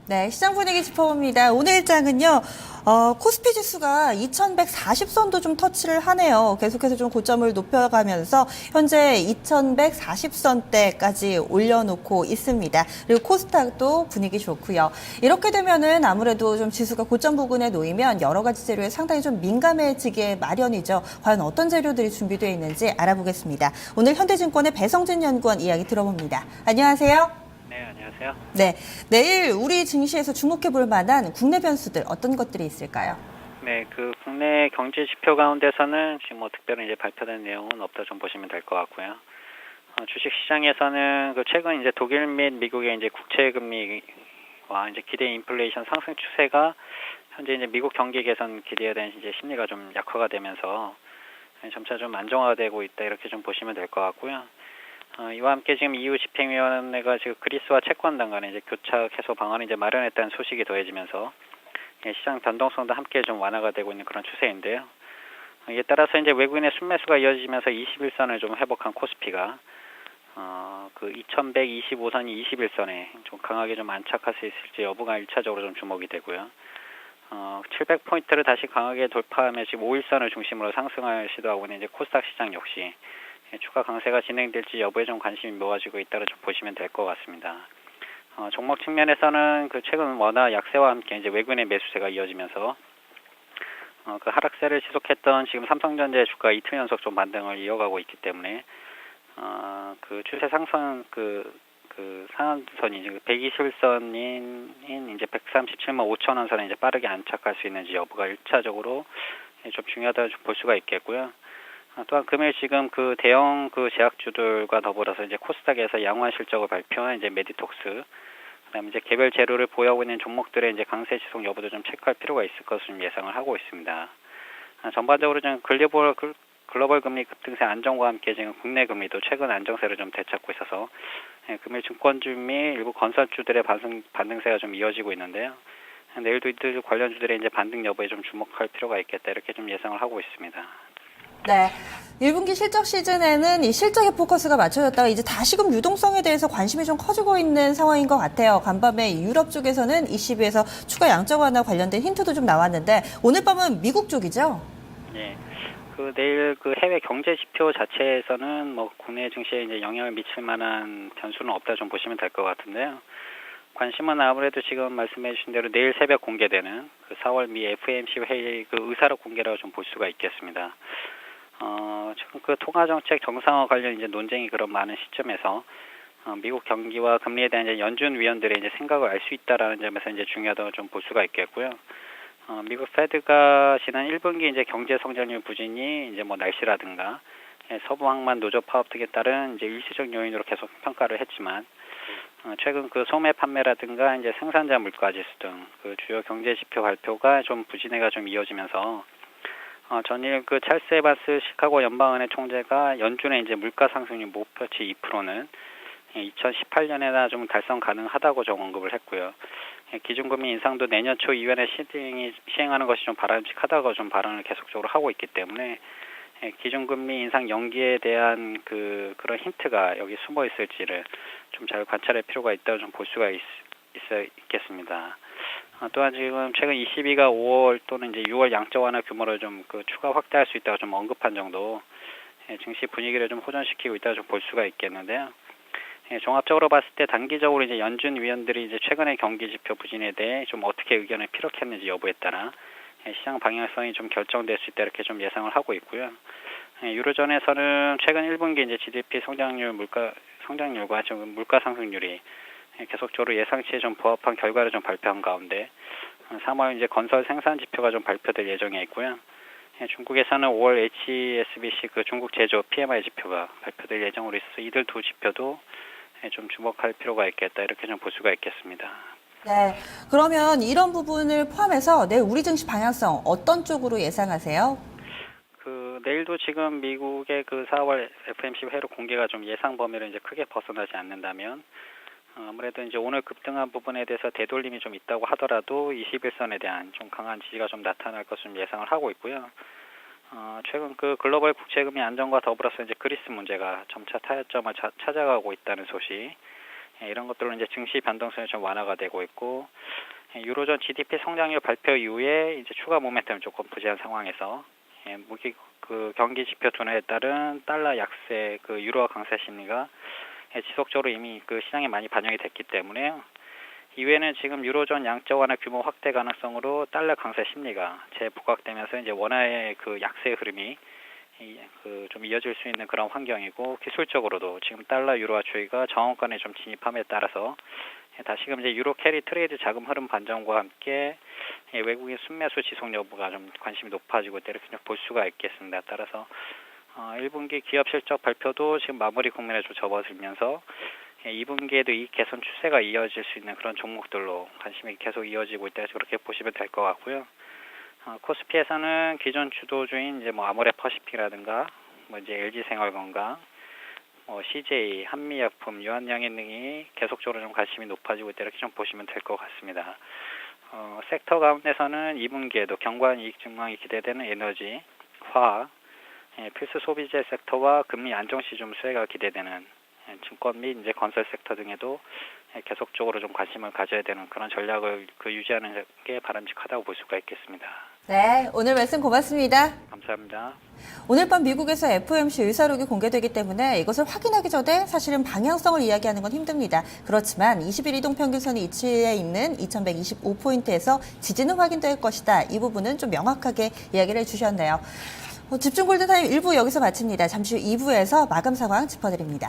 네, 시장 분위기 짚어봅니다. 오늘 일장은요, 코스피 지수가 2140선도 좀 터치를 하네요. 계속해서 좀 고점을 높여가면서 현재 2140선대까지 올려놓고 있습니다. 그리고 코스닥도 분위기 좋고요. 이렇게 되면은 아무래도 좀 지수가 고점 부근에 놓이면 여러 가지 재료에 상당히 좀 민감해지게 마련이죠. 과연 어떤 재료들이 준비되어 있는지 알아보겠습니다. 오늘 현대증권의 배성진 연구원 이야기 들어봅니다. 안녕하세요. 네, 안녕하세요. 네, 내일 우리 증시에서 주목해 볼 만한 국내 변수들 어떤 것들이 있을까요? 네, 국내 경제 지표 가운데서는 지금 뭐 특별히 이제 발표된 내용은 없다 좀 보시면 될 것 같고요. 주식 시장에서는 최근 이제 독일 및 미국의 이제 국채 금리와 이제 기대 인플레이션 상승 추세가 현재 이제 미국 경기 개선 기대에 대한 이제 심리가 좀 약화가 되면서 점차 좀 안정화되고 있다 이렇게 좀 보시면 될 것 같고요. 이와 함께 지금 EU 집행위원회가 지금 그리스와 채권당 간에 이제 교착 해소 방안을 이제 마련했다는 소식이 더해지면서 시장 변동성도 함께 좀 완화가 되고 있는 그런 추세인데요. 이에 따라서 이제 외국인의 순매수가 이어지면서 21선을 좀 회복한 코스피가 2125선이 21선에 좀 강하게 좀 안착할 수 있을지 여부가 1차적으로 좀 주목이 되고요. 700포인트를 다시 강하게 돌파하며 지금 5일선을 중심으로 상승을 시도하고 있는 이제 코스닥 시장 역시 추가 강세가 진행될지 여부에 좀 관심이 모아지고 있다고 좀 보시면 될 것 같습니다. 종목 측면에서는 최근 원화 약세와 함께 이제 외국인의 매수세가 이어지면서 하락세를 지속했던 지금 삼성전자 주가 이틀 연속 좀 반등을 이어가고 있기 때문에 추세 상승 상한선이 지금 121선인 이제 137만 5천 원 선에 이제 빠르게 안착할 수 있는지 여부가 1차적으로 좀 중요하다고 좀 볼 수가 있겠고요. 또한 금일 지금 대형 제약주들과 더불어서 이제 코스닥에서 양호한 실적을 발표한 이제 메디톡스, 그다음에 이제 개별 재료를 보유하고 있는 종목들의 이제 강세 지속 여부도 좀 체크할 필요가 있을 것으로 좀 예상을 하고 있습니다. 전반적으로 좀 글로벌 금리 급등세 안정과 함께 지금 국내 금리도 최근 안정세를 좀 되찾고 있어서 금일 증권주 및 일부 건설주들의 반등세가 좀 이어지고 있는데요. 내일도 이들 관련주들의 이제 반등 여부에 좀 주목할 필요가 있겠다 이렇게 좀 예상을 하고 있습니다. 네. 1분기 실적 시즌에는 이 실적에 포커스가 맞춰졌다가 이제 다시금 유동성에 대해서 관심이 좀 커지고 있는 상황인 것 같아요. 간밤에 유럽 쪽에서는 ECB에서 추가 양적 완화 관련된 힌트도 좀 나왔는데 오늘 밤은 미국 쪽이죠? 네. 내일 해외 경제 지표 자체에서는 뭐 국내 증시에 이제 영향을 미칠 만한 변수는 없다 좀 보시면 될 것 같은데요. 관심은 아무래도 지금 말씀해 주신 대로 내일 새벽 공개되는 4월 미 FOMC 회의 의사록 공개라고 좀 볼 수가 있겠습니다. 지금 통화정책 정상화 관련 이제 논쟁이 그런 많은 시점에서 미국 경기와 금리에 대한 이제 연준 위원들의 이제 생각을 알 수 있다라는 점에서 이제 중요하다고 좀 볼 수가 있겠고요. 미국 페드가 지난 1분기 이제 경제 성장률 부진이 이제 뭐 날씨라든가 서부 항만 노조 파업 등에 따른 이제 일시적 요인으로 계속 평가를 했지만 최근 소매 판매라든가 이제 생산자 물가 지수 등 주요 경제 지표 발표가 좀 부진해가 좀 이어지면서 전일 찰스 에반스 시카고 연방은행 총재가 연준의 이제 물가 상승률 목표치 2%는 2018년에나 좀 달성 가능하다고 좀 언급을 했고요. 기준금리 인상도 내년 초 이후에 시행하는 것이 좀 바람직하다고 좀 발언을 계속적으로 하고 있기 때문에 기준금리 인상 연기에 대한 그런 힌트가 여기 숨어 있을지를 좀 잘 관찰할 필요가 있다고 좀 볼 수가 있겠습니다. 또한 지금 최근 ECB가 5월 또는 이제 6월 양적 완화 규모를 좀 추가 확대할 수 있다고 좀 언급한 정도 증시 분위기를 좀 호전시키고 있다고 좀 볼 수가 있겠는데요. 종합적으로 봤을 때 단기적으로 이제 연준 위원들이 이제 최근의 경기 지표 부진에 대해 좀 어떻게 의견을 피력했는지 여부에 따라 시장 방향성이 좀 결정될 수 있다 이렇게 좀 예상을 하고 있고요. 유로존에서는 최근 1분기 이제 GDP 성장률과 좀 물가 상승률이 계속적으로 예상치에 좀 부합한 결과를 좀 발표한 가운데 3월 이제 건설 생산 지표가 좀 발표될 예정에 있고요. 중국에서는 5월 HSBC 중국 제조업 PMI 지표가 발표될 예정으로 있어서 이들 두 지표도 좀 주목할 필요가 있겠다 이렇게 좀 볼 수가 있겠습니다. 네. 그러면 이런 부분을 포함해서 내일 우리 증시 방향성 어떤 쪽으로 예상하세요? 내일도 지금 미국의 4월 FOMC 회의로 공개가 좀 예상 범위를 이제 크게 벗어나지 않는다면 아무래도 이제 오늘 급등한 부분에 대해서 되돌림이 좀 있다고 하더라도 21선에 대한 좀 강한 지지가 좀 나타날 것을 좀 예상을 하고 있고요. 최근 글로벌 국제금리 안정과 더불어서 이제 그리스 문제가 점차 타협점을 찾아가고 있다는 소식, 이런 것들로 이제 증시 변동성이 좀 완화가 되고 있고, 유로존 GDP 성장률 발표 이후에 이제 추가 모멘텀이 조금 부재한 상황에서 무기 그 경기 지표 둔화에 따른 달러 약세, 그 유로화 강세 심리가 지속적으로 이미 그 시장에 많이 반영이 됐기 때문에 이후에는 지금 유로존 양적 완화 규모 확대 가능성으로 달러 강세 심리가 재부각되면서 이제 원화의 그 약세 흐름이 좀 이어질 수 있는 그런 환경이고, 기술적으로도 지금 달러 유로화 추이가 저항권에 좀 진입함에 따라서 다시금 이제 유로 캐리 트레이드 자금 흐름 반전과 함께 외국인 순매수 지속 여부가 좀 관심이 높아지고 이렇게 좀 볼 수가 있겠습니다. 따라서 1분기 기업 실적 발표도 지금 마무리 국면에 좀 접어들면서 2분기에도 이익 개선 추세가 이어질 수 있는 그런 종목들로 관심이 계속 이어지고 있다, 그렇게 보시면 될 것 같고요. 코스피에서는 기존 주도주인 이제 뭐 아모레퍼시픽이라든가 뭐 이제 LG생활건강, CJ, 한미약품, 유한양행 등이 계속적으로 좀 관심이 높아지고 있다, 이렇게 좀 보시면 될 것 같습니다. 섹터 가운데서는 2분기에도 견고한 이익 증강이 기대되는 에너지, 화학, 필수 소비재 섹터와 금리 안정시 좀 수혜가 기대되는 증권 및 이제 건설 섹터 등에도 계속적으로 좀 관심을 가져야 되는 그런 전략을 유지하는 게 바람직하다고 볼 수가 있겠습니다. 네, 오늘 말씀 고맙습니다. 감사합니다. 오늘 밤 미국에서 FOMC 의사록이 공개되기 때문에 이것을 확인하기 전에 사실은 방향성을 이야기하는 건 힘듭니다. 그렇지만 20일 이동평균선이 위치해 있는 2125포인트에서 지지는 확인될 것이다. 이 부분은 좀 명확하게 이야기를 해주셨네요. 집중 골든타임 1부 여기서 마칩니다. 잠시 후 2부에서 마감 상황 짚어드립니다.